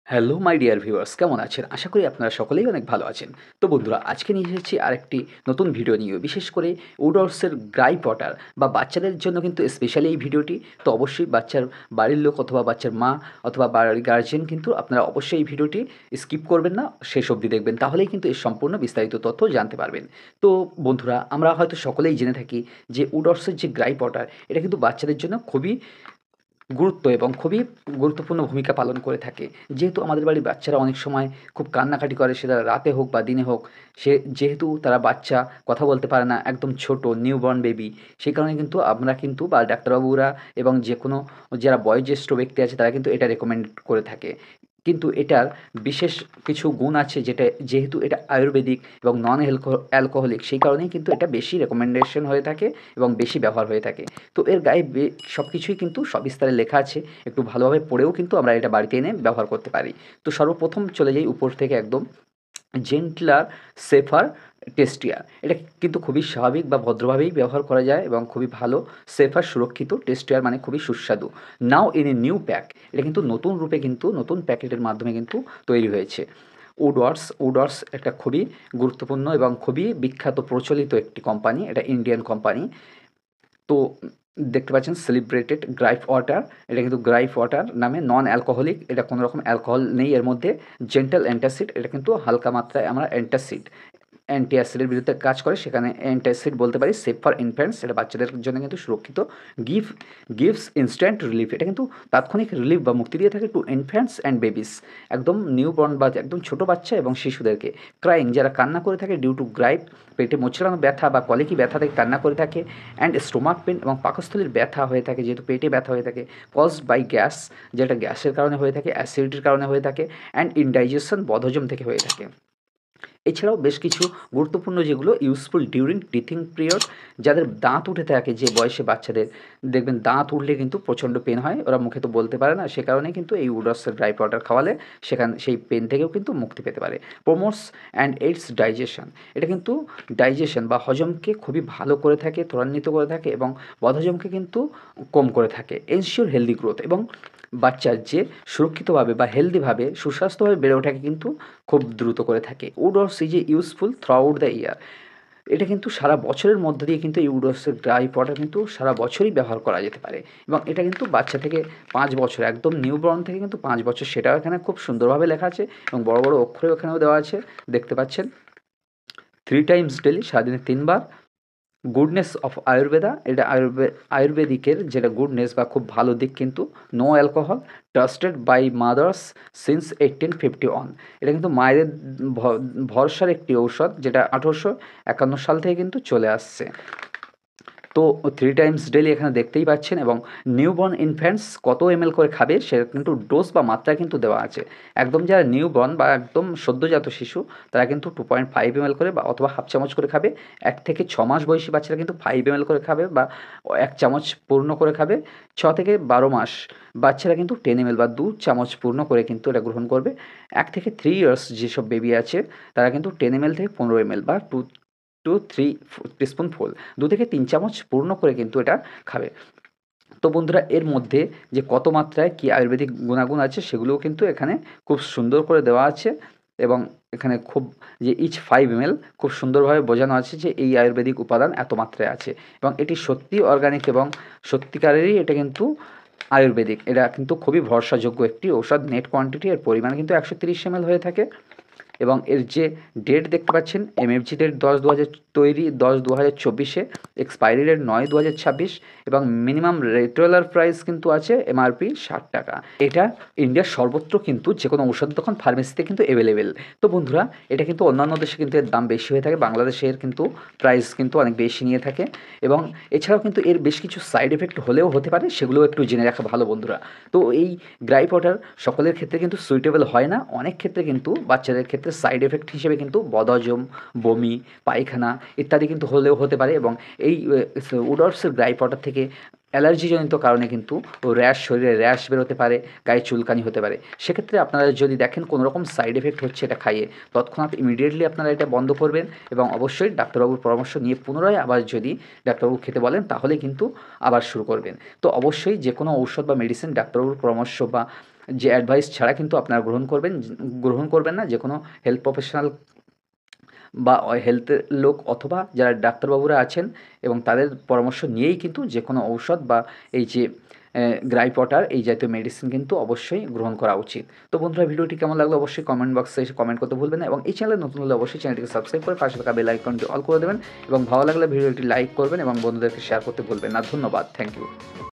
Hello my dear viewers, কেমন আছেন? আশা করি আপনারা সকলেই অনেক ভালো আছেন। তো বন্ধুরা, আজকে নিয়ে এসেছি আরেকটি নতুন ভিডিও নিয়ে। বিশেষ করে উডসের গ্রাই পটার বা বাচ্চাদের জন্য কিন্তু স্পেশালি এই ভিডিওটি। তো অবশ্যই বাচ্চার বাড়ির লোক অথবা বাচ্চার মা অথবা বাড়ির গার্জিয়ান কিন্তু আপনারা অবশ্যই এই ভিডিওটি স্কিপ করবেন না, শেষ অবধি দেখবেন। তাহলেই কিন্তু এর সম্পূর্ণ বিস্তারিত তথ্য জানতে পারবেন। তো বন্ধুরা, আমরা হয়তো সকলেই জেনে থাকি যে উডসের যে গ্রাই পটার, এটা কিন্তু বাচ্চাদের জন্য খুবই গুরুত্ব এবং খুবই গুরুত্বপূর্ণ ভূমিকা পালন করে থাকে। যেহেতু আমাদের বাড়ির বাচ্চারা অনেক সময় খুব কান্নাকাটি করে, সেটা রাতে হোক বা দিনে হোক। যেহেতু তারা বাচ্চা, কথা বলতে পারে না, একদম ছোট নিউবর্ন বেবি। সেই কারণে কিন্তু আমরা কিন্তু বা ডাক্তারবাবুরা এবং যেকোনো যারা বয়োজ্যেষ্ঠ ব্যক্তি আছে তারা কিন্তু এটা রেকমেন্ড করে থাকে। কিন্তু এটার বিশেষ কিছু গুণ আছে, যেটা যেহেতু এটা আয়ুর্বেদিক এবং নন অ্যালকোহলিক, সেই কারণেই কিন্তু এটা বেশি রেকমেন্ডেশন হয়ে থাকে এবং বেশি ব্যবহার হয়ে থাকে। তো এর গায়ে সব কিছুই কিন্তু সবিস্তারে লেখা আছে। একটু ভালোভাবে পড়েও কিন্তু আমরা এটা বাড়িতে এনে ব্যবহার করতে পারি। তো সর্বপ্রথম চলে যাই উপর থেকে একদম। জেন্টলার, সেফার, টেস্টিয়ার। এটা কিন্তু খুবই স্বাভাবিক বা ভদ্রভাবেই ব্যবহার করা যায় এবং খুবই ভালো। সেফার সুরক্ষিত, টেস্টিয়ার মানে খুবই সুস্বাদু। নাও ইন এ নিউ প্যাক, এটা কিন্তু নতুন রূপে কিন্তু নতুন প্যাকেটের মাধ্যমে কিন্তু তৈরি হয়েছে। উডস একটা খুবই গুরুত্বপূর্ণ এবং খুবই বিখ্যাত প্রচলিত একটি কোম্পানি। এটা ইন্ডিয়ান কোম্পানি। তো দেখতে পাচ্ছেন সেলিব্রেটেড গ্রাইপ ওয়াটার। এটা কিন্তু গ্রাইপ ওয়াটার নামে, নন অ্যালকোহলিক। এটা কোনো রকম অ্যালকোহল নেই এর মধ্যে। জেন্টাল অ্যান্টাসিড, এটা কিন্তু হালকা মাত্রায় আমরা অ্যান্টাসিড, অ্যান্টি অ্যাসিডের বিরুদ্ধে কাজ করে, সেখানে অ্যান্টাসিড বলতে পারি। সেফ ফর ইনফ্যান্টস, এটা বাচ্চাদের জন্য কিন্তু সুরক্ষিত। গিভ গিভস ইনস্ট্যান্ট রিলিফ, এটা কিন্তু তাৎক্ষণিক রিলিফ বা মুক্তি দিয়ে থাকে টু ইনফ্যান্টস অ্যান্ড বেবিস, একদম নিউবর্ন বা একদম ছোটো বাচ্চা এবং শিশুদেরকে। ক্রাইং, যারা কান্না করে থাকে ডিউ টু গ্রাইপ, পেটে মোচড়ানো ব্যথা বা কলিকি ব্যথা থেকে কান্না করে থাকে। অ্যান্ড স্টোমাক পেন, এবং পাকস্থলীর ব্যথা হয়ে থাকে, যেহেতু পেটে ব্যথা হয়ে থাকে। কজড বাই গ্যাস, যেটা গ্যাসের কারণে হয়ে থাকে, অ্যাসিডিটির কারণে হয়ে থাকে। অ্যান্ড ইনডাইজেশন, বদহজম থেকে হয়ে থাকে। এছাড়াও বেশ কিছু গুরুত্বপূর্ণ যেগুলো ইউজফুল ডিউরিং টিথিং পিরিয়ড, যাদের দাঁত উঠে থাকে, যে বয়সে বাচ্চাদের দেখবেন দাঁত উঠলে কিন্তু প্রচণ্ড পেন হয়, ওরা মুখে তো বলতে পারে না, সে কারণে কিন্তু এই উডসের ড্রাই পাউডার খাওয়ালে সেই পেন থেকেও কিন্তু মুক্তি পেতে পারে। প্রোমোটস অ্যান্ড এইডস ডাইজেশন, এটা কিন্তু ডাইজেশন বা হজমকে খুবই ভালো করে থাকে, ত্বরান্বিত করে থাকে এবং বদহজমকে কিন্তু কম করে থাকে। এনশিওর হেলদি গ্রোথ, এবং বাচ্চার যে সুরক্ষিতভাবে বা হেলদিভাবে সুস্বাস্থ্যভাবে বেড়ে ওঠাকে কিন্তু খুব দ্রুত করে থাকে। Woods is a useful through out the year, এটা কিন্তু সারা বছরের মধ্যে দিয়ে কিন্তু এই উডসের ড্রাই পাউডার কিন্তু সারা বছরই ব্যবহার করা যেতে পারে। এবং এটা কিন্তু বাচ্চা থেকে 5 বছর, একদম নিউবর্ন থেকে কিন্তু 5 বছর, সেটাও এখানে খুব সুন্দরভাবে লেখা আছে এবং বড় বড় অক্ষরে ওখানেও দেওয়া আছে, দেখতে পাচ্ছেন। 3 টাইমস ডেলি, সারাদিনে 3 বার। গুডনেস অফ আয়ুর্বেদা, এটা আয়ুর্বেদিকের যেটা গুডনেস বা খুব ভালো দিক কিন্তু। No alcohol, trusted by mothers since 1851, এটা কিন্তু মায়েদের ভরসার একটি ঔষধ, যেটা 1851 সাল থেকে কিন্তু চলে আসছে। তো 3 টাইমস ডেলি এখানে দেখতেই পাচ্ছেন। এবং নিউবর্ন ইনফ্যান্টস কত এমএল করে খাবে সেটা কিন্তু ডোজ বা মাত্রা কিন্তু দেওয়া আছে। একদম যারা নিউবর্ন বা একদম সদ্যজাত শিশু, তারা কিন্তু 2.5 ml করে বা অথবা হাফ চামচ করে খাবে। 1 থেকে 6 মাস বয়সী বাচ্চারা কিন্তু 5 ml করে খাবে বা 1 চামচ পূর্ণ করে খাবে। 6 থেকে 12 মাস বাচ্চারা কিন্তু 10 ml বা 2 চামচ পূর্ণ করে কিন্তু এটা গ্রহণ করবে। 1 থেকে 3 ইয়ার্স যেসব বেবি আছে, তারা কিন্তু 10 ml থেকে 15 ml বা 2 to 3 টিস্পুন ফুল, 2 থেকে 3 চামচ পূর্ণ করে কিন্তু এটা খাবে। তো বন্ধুরা, এর মধ্যে যে কত মাত্রায় কী আয়ুর্বেদিক গুণাগুণ আছে সেগুলোও কিন্তু এখানে খুব সুন্দর করে দেওয়া আছে। এবং এখানে খুব যে ইচ 5 ml খুব সুন্দরভাবে বোঝানো আছে যে এই আয়ুর্বেদিক উপাদান এত মাত্রায় আছে এবং এটি সত্যিই অর্গানিক এবং সত্যিকারেরই এটা কিন্তু আয়ুর্বেদিক। এটা কিন্তু খুবই ভরসাযোগ্য একটি ঔষধ। নেট কোয়ান্টিটি এর পরিমাণ কিন্তু 130 ml হয়ে থাকে। এবং এর যে ডেট দেখতে পাচ্ছেন, এমএফজি ডেট 10/2000 তৈরি, 10/2024, এক্সপায়ারি ডেট 9/2026 এবং মিনিমাম রিটেলার প্রাইস কিন্তু আছে এমআরপি 60 টাকা। এটা ইন্ডিয়ার সর্বত্র কিন্তু যে কোনো ঔষধ দোকান, ফার্মেসিতে কিন্তু অ্যাভেলেবেল। তো বন্ধুরা, এটা কিন্তু অন্যান্য দেশে কিন্তু এর দাম বেশি হয়ে থাকে, বাংলাদেশের কিন্তু প্রাইস কিন্তু অনেক বেশি নিয়ে থাকে। এবং এছাড়াও কিন্তু এর বেশ কিছু সাইড এফেক্ট হলেও হতে পারে, সেগুলোও একটু জেনে রাখা ভালো বন্ধুরা। তো এই ড্রাই পাউডার সকলের ক্ষেত্রে কিন্তু সুইটেবল হয় না, অনেক ক্ষেত্রে কিন্তু বাচ্চাদের ক্ষেত্রে সাইড এফেক্ট হিসেবে কিন্তু বদহজম, বমি, পায়খানা ইত্যাদি কিন্তু হলেও হতে পারে। এবং এই উডসের ড্রাই পাউডার থেকে অ্যালার্জিজনিত কারণে কিন্তু শরীরে র্যাশ বেরোতে পারে, গায়ে চুলকানি হতে পারে। সেক্ষেত্রে আপনারা যদি দেখেন কোনো রকম সাইড এফেক্ট হচ্ছে এটা খাইয়ে, তৎক্ষণাৎ ইমিডিয়েটলি আপনারা এটা বন্ধ করবেন এবং অবশ্যই ডাক্তারবাবুর পরামর্শ নিয়ে পুনরায় আবার যদি ডাক্তারবাবু খেতে বলেন তাহলে কিন্তু আবার শুরু করবেন। তো অবশ্যই যে কোনো ঔষধ বা মেডিসিন ডাক্তারবাবুর পরামর্শ বা যে অ্যাডভাইস ছাড়া কিন্তু আপনারা গ্রহণ করবেন না। যে কোনো হেলথ প্রফেশনাল বা হেলথের লোক অথবা যারা ডাক্তারবাবুরা আছেন এবং তাদের পরামর্শ নিয়েই কিন্তু যে কোনো ঔষধ বা এই যে গ্রাই পটার এই জাতীয় মেডিসিন কিন্তু অবশ্যই গ্রহণ করা উচিত। তো বন্ধুরা, ভিডিওটি কেমন লাগলো অবশ্যই কমেন্ট বক্সে এসে কমেন্ট করতে ভুলবেন না এবং এই চ্যানেলে নতুন হলে অবশ্যই চ্যানেলটিকে সাবস্ক্রাইব করে পাশে থাকা বেল আইকনটি অল করে দেবেন এবং ভালো লাগলে ভিডিওটি লাইক করবেন এবং বন্ধুদেরকে শেয়ার করতে ভুলবেন না। ধন্যবাদ। Thank you.